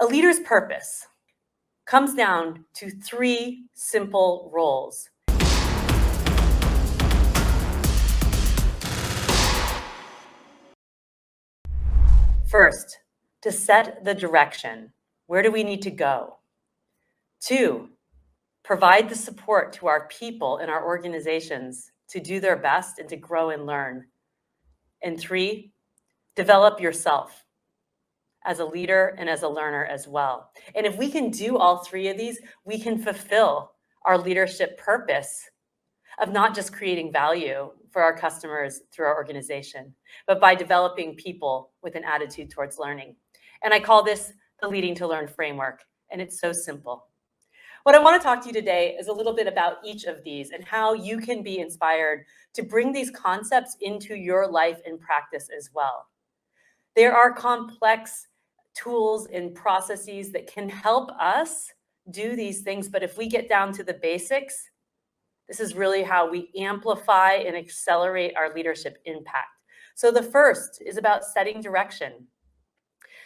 A leader's purpose comes down to 3 simple roles. First, to set the direction. Where do we need to go? 2, provide the support to our people and our organizations to do their best and to grow and learn. And 3, develop yourself as a leader and as a learner as well. And if we can do all 3 of these, we can fulfill our leadership purpose of not just creating value for our customers through our organization, but by developing people with an attitude towards learning. And I call this the Leading to Learn framework, and it's so simple. What I want to talk to you today is a little bit about each of these and how you can be inspired to bring these concepts into your life and practice as well. There are complex tools and processes that can help us do these things, but if we get down to the basics, this is really how we amplify and accelerate our leadership impact. So the first is about setting direction.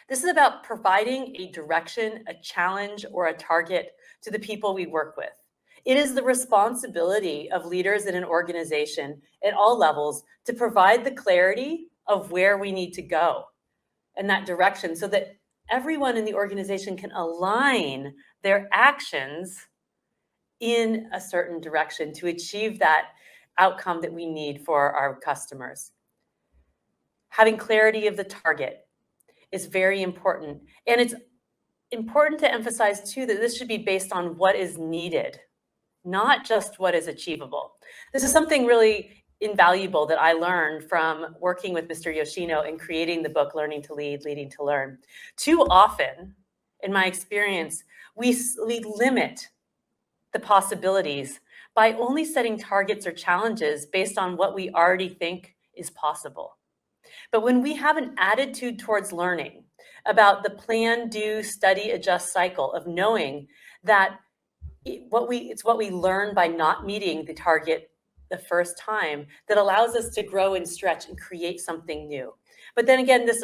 This is about providing a direction, a challenge, or a target to the people we work with. It is the responsibility of leaders in an organization at all levels to provide the clarity of where we need to go and that direction so that everyone in the organization can align their actions in a certain direction to achieve that outcome that we need for our customers. Having clarity of the target is very important. And it's important to emphasize too that this should be based on what is needed, not just what is achievable. This is something really invaluable that I learned from working with Mr. Yoshino and creating the book, Learning to Lead, Leading to Learn. Too often, in my experience, we limit the possibilities by only setting targets or challenges based on what we already think is possible. But when we have an attitude towards learning about the plan, do, study, adjust cycle of knowing that it's what we learn by not meeting the target the first time that allows us to grow and stretch and create something new. But then again, this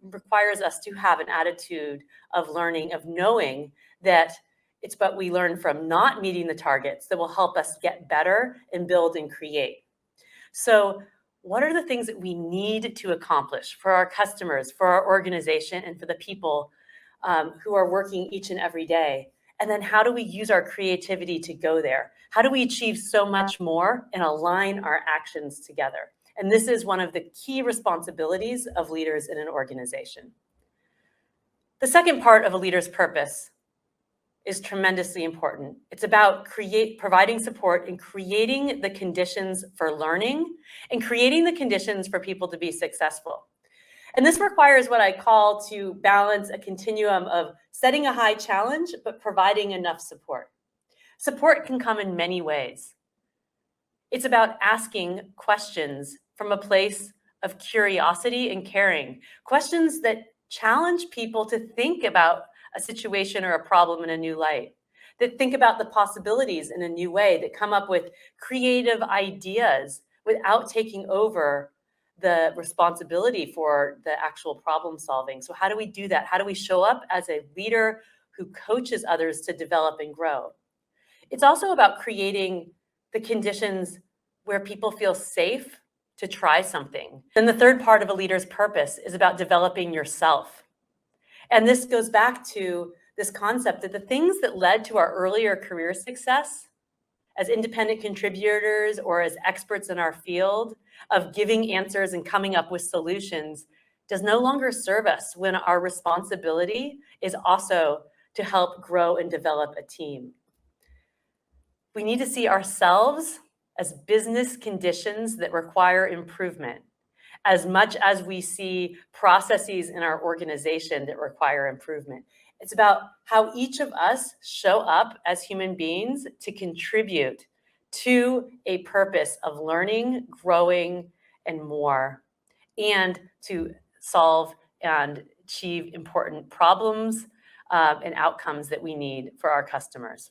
requires us to have an attitude of learning, of knowing that it's what we learn from not meeting the targets that will help us get better and build and create. So what are the things that we need to accomplish for our customers, for our organization, and for the people who are working each and every day? And then how do we use our creativity to go there? How do we achieve so much more and align our actions together? And this is one of the key responsibilities of leaders in an organization. The second part of a leader's purpose is tremendously important. It's about providing support and creating the conditions for learning and creating the conditions for people to be successful. And this requires what I call to balance a continuum of setting a high challenge, but providing enough support. Support can come in many ways. It's about asking questions from a place of curiosity and caring, questions that challenge people to think about a situation or a problem in a new light, that think about the possibilities in a new way, that come up with creative ideas without taking over the responsibility for the actual problem solving. So how do we do that? How do we show up as a leader who coaches others to develop and grow? It's also about creating the conditions where people feel safe to try something. Then the third part of a leader's purpose is about developing yourself. And this goes back to this concept that the things that led to our earlier career success as independent contributors or as experts in our field of giving answers and coming up with solutions does no longer serve us when our responsibility is also to help grow and develop a team. We need to see ourselves as business conditions that require improvement, as much as we see processes in our organization that require improvement. It's about how each of us show up as human beings to contribute to a purpose of learning, growing, and more, and to solve and achieve important problems and outcomes that we need for our customers.